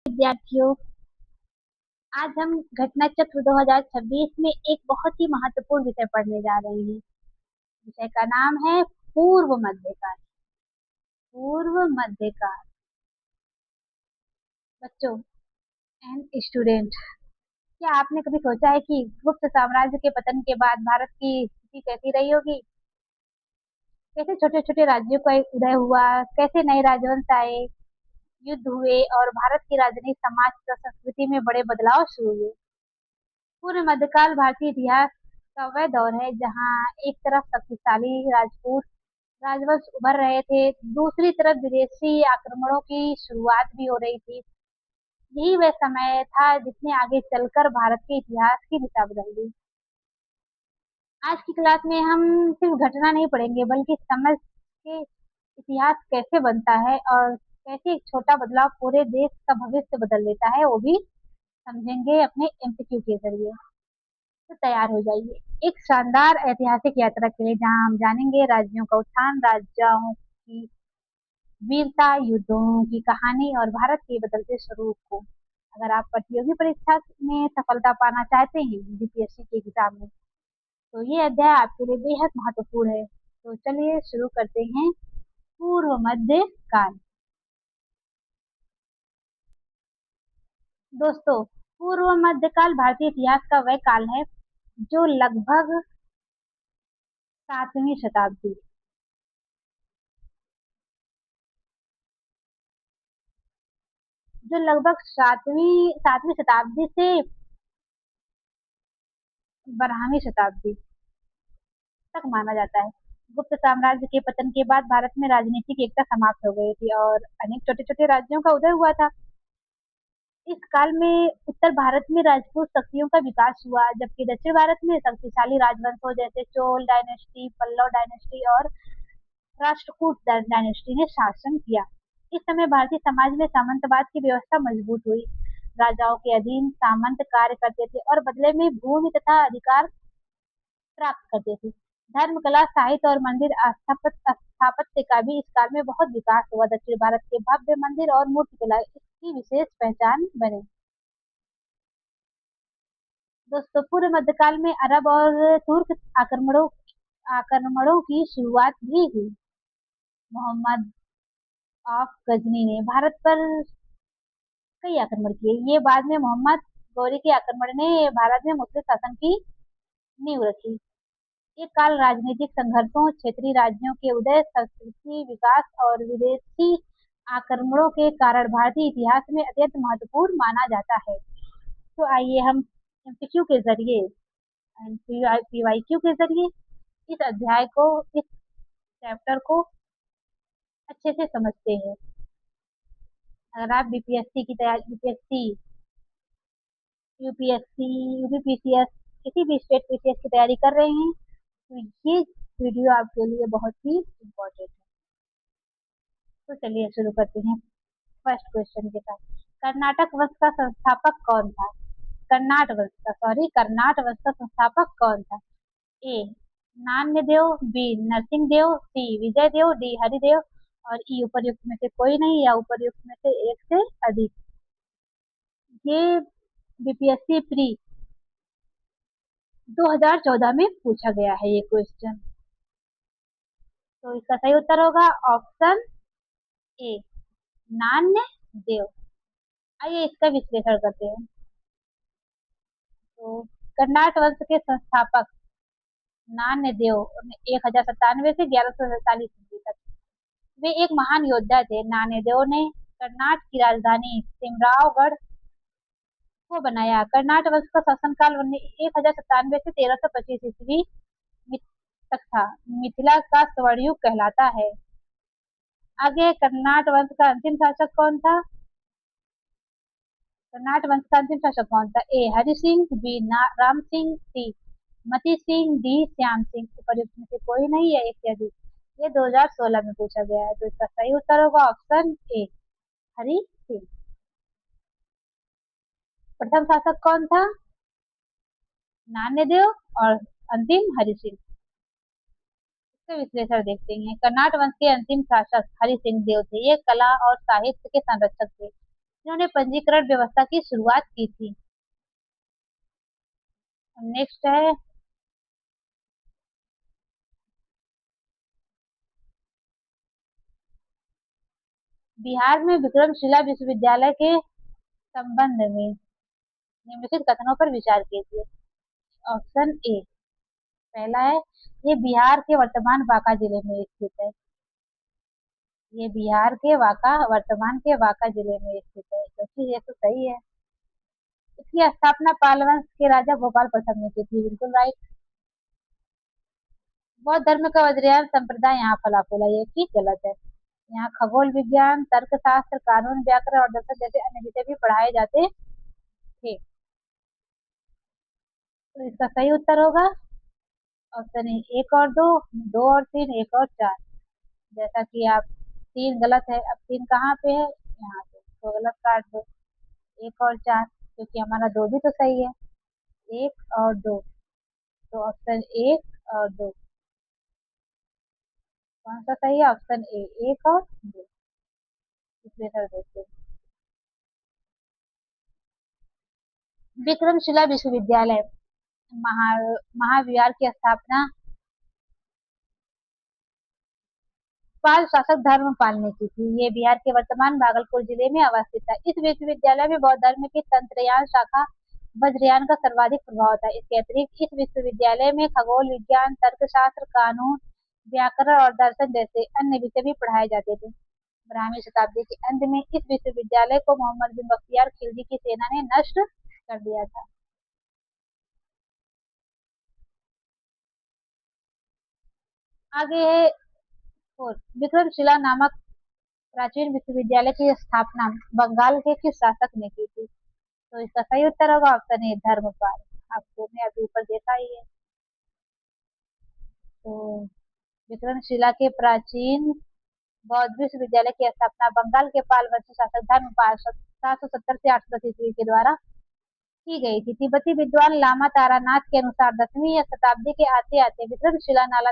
विद्यार्थियों, आज हम घटना चक्र 2026 में एक बहुत ही महत्वपूर्ण विषय पढ़ने जा रहे हैं। विषय का नाम है पूर्व मध्यकाल। पूर्व मध्यकाल। बच्चों एंड स्टूडेंट, क्या आपने कभी सोचा है कि गुप्त साम्राज्य के पतन के बाद भारत की स्थिति कैसी रही होगी? कैसे छोटे छोटे राज्यों का एक उदय हुआ, कैसे नए राजवंश आए, युद्ध हुए और भारत की राजनीति, समाज तथा संस्कृति में बड़े बदलाव शुरू हुए। पूर्व मध्यकाल भारतीय इतिहास का वह दौर है जहां एक तरफ शक्तिशाली राजपूत राजवंश उभर रहे थे, दूसरी तरफ विदेशी आक्रमणों की शुरुआत भी हो रही थी। यही वह समय था जिसने आगे चलकर भारत के इतिहास की दिशा बदल दी। आज की क्लास में हम सिर्फ घटना नहीं पढ़ेंगे, बल्कि समझ के इतिहास कैसे बनता है और कैसे एक छोटा बदलाव पूरे देश का भविष्य बदल देता है, वो भी समझेंगे अपने एमसीक्यू के जरिए। तो तैयार हो जाइए एक शानदार ऐतिहासिक यात्रा के लिए, जहां हम जानेंगे राज्यों का उत्थान, राजाओं की वीरता, युद्धों की कहानी और भारत के बदलते स्वरूप को। अगर आप प्रतियोगी परीक्षा में सफलता पाना चाहते हैं, बीपीएससी के एग्जाम में, तो ये अध्याय आपके लिए बेहद महत्वपूर्ण है। तो चलिए शुरू करते हैं। पूर्व मध्य काल। दोस्तों, पूर्व मध्यकाल भारतीय इतिहास का वह काल है जो लगभग 7वीं शताब्दी जो लगभग सातवीं शताब्दी से 12वीं शताब्दी तक माना जाता है। गुप्त साम्राज्य के पतन के बाद भारत में राजनीतिक एकता समाप्त हो गई थी और अनेक छोटे छोटे राज्यों का उदय हुआ था। इस काल में उत्तर भारत में राजपूत शक्तियों का विकास हुआ, जबकि दक्षिण भारत में शक्तिशाली राजवंशों जैसे चोल डायनेस्टी, पल्लव डायनेस्टी और राष्ट्रकूट डायनेस्टी ने शासन किया। इस समय भारतीय समाज में सामंतवाद की व्यवस्था मजबूत हुई। राजाओं के अधीन सामंत कार्य करते थे और बदले में भूमि तथा अधिकार प्राप्त करते थे। धर्म, कला, साहित्य और मंदिर स्थापत्य का भी इस काल में बहुत विकास हुआ। दक्षिण भारत के भव्य मंदिर और मूर्तिकला इसकी विशेष पहचान बने। दोस्तों, पूर्व मध्यकाल में अरब और तुर्क आक्रमणों की शुरुआत भी हुई। मोहम्मद ऑफ गजनी ने भारत पर कई आक्रमण किए। ये बाद में मोहम्मद गौरी के आक्रमण ने भारत में मुस्लिम शासन की नींव रखी। ये काल राजनीतिक संघर्षों, क्षेत्रीय राज्यों के उदय, संस्कृति विकास और विदेशी आक्रमणों के कारण भारतीय इतिहास में अत्यंत महत्वपूर्ण माना जाता है। तो आइए हम एमसीक्यू के जरिए, पीवाईक्यू के जरिए इस अध्याय को, इस चैप्टर को अच्छे से समझते हैं। अगर आप बीपीएससी की तैयारी, बीपीएससी, यूपीएससी, यूपीपीसीएस, किसी भी स्टेट पीसीएस की तैयारी कर रहे हैं, तो ये वीडियो आपके लिए बहुत ही इम्पोर्टेंट है। तो चलिए शुरू करते हैं फर्स्ट क्वेश्चन के साथ। कर्नाटक वंश का संस्थापक कौन था? कर्नाट वंश का संस्थापक कौन था? ए नान्य देव, बी नरसिंह देव, सी विजय देव, डी हरिदेव और ई उपर्युक्त में से कोई नहीं या उपर्युक्त में से एक से अधिक। ये बीपीएससी प्री 2014 में पूछा गया है ये क्वेश्चन। तो इसका सही उत्तर होगा ऑप्शन ए, नान्य देव। आइए इसका विश्लेषण करते हैं। तो कर्नाट वंश के संस्थापक नान्य देव 1097 से 1147 ईस्वी तक, वे एक महान योद्धा थे। नान्य देव ने कर्नाट की राजधानी सिमरावगढ़ को बनाया। कर्नाट वंश का शासनकाल 1097 से 1325 ईस्वी तक था। मिथिला का स्वर्णयुग कहलाता है। आगे कर्नाट वंश का अंतिम शासक कौन था? कर्नाट वंश का अंतिम शासक कौन था? ए हरि सिंह, बी राम सिंह, सी मती सिंह, डी श्याम सिंह। उपर्युक्त में से कोई नहीं है एक से अधिक। ये 2016 में पूछा गया है। तो इसका सही उत्तर होगा ऑप्शन ए, हरि सिंह। प्रथम शासक कौन था? नान्यदेव और अंतिम हरि सिंह। इसका विश्लेषण देखते हैं। कर्नाट वंश के अंतिम शासक हरि सिंह देव थे। ये कला और साहित्य के संरक्षक थे। इन्होंने पंजीकरण व्यवस्था की शुरुआत की थी। नेक्स्ट है, बिहार में विक्रमशिला विश्वविद्यालय के संबंध में निम्नलिखित कथनों पर विचार कीजिए। ऑप्शन ए, पहला है, ये बिहार के वर्तमान बांका जिले में स्थित है। ये बिहार के वर्तमान के बांका जिले में स्थित है, क्योंकि ये तो सही है। इसकी स्थापना पाल वंश के राजा गोपाल प्रथम ने की थी, बिल्कुल राइट। बौद्ध धर्म का वज्रयान संप्रदाय यहाँ फला फूला, ये ठीक गलत है। यहाँ खगोल विज्ञान, तर्कशास्त्र, कानून, व्याकरण और दर्शन जैसे अन्य विषय भी पढ़ाए जाते थे। तो इसका सही उत्तर होगा ऑप्शन ए, एक और दो, दो और तीन, एक और चार। जैसा कि आप, तीन गलत है, अब तीन कहाँ पे है, यहाँ पे, तो गलत काट दो। एक और चार, क्योंकि हमारा दो भी तो सही है, एक और दो, तो ऑप्शन एक और दो, कौन सा सही है? ऑप्शन ए, एक और दो। इसलिए कर देते हैं। विक्रमशिला विश्वविद्यालय महा महाविहार की स्थापना पाल शासक धर्मपाल ने की थी। ये बिहार के वर्तमान भागलपुर जिले में अवस्थित है। इस विश्वविद्यालय में बौद्ध धर्म की तंत्रयान शाखा वज्रयान का सर्वाधिक प्रभाव था। इसके अतिरिक्त इस विश्वविद्यालय में खगोल विज्ञान, तर्कशास्त्र, कानून, व्याकरण और दर्शन जैसे अन्य विषय भी पढ़ाए जाते थे। 12वीं शताब्दी के अंत में इस विश्वविद्यालय को मोहम्मद बिन बख्तियार खिलजी की सेना ने नष्ट कर दिया था। आगे है फोर, विक्रमशिला नामक प्राचीन विश्वविद्यालय की स्थापना बंगाल के किस शासक ने की थी? तो इसका सही उत्तर होगा ऑप्शन ए, धर्मपाल। आपको मैं अभी ऊपर देखा ही है। तो विक्रमशिला के प्राचीन बौद्ध विश्वविद्यालय की स्थापना बंगाल के पाल वंशी शासक धर्मपाल 770 से 810 ईस्वी के द्वारा की गई थी। तिब्बती विद्वान लामा तारानाथ के अनुसार 10वीं शताब्दी के आते आते विक्रमशिला नालंदा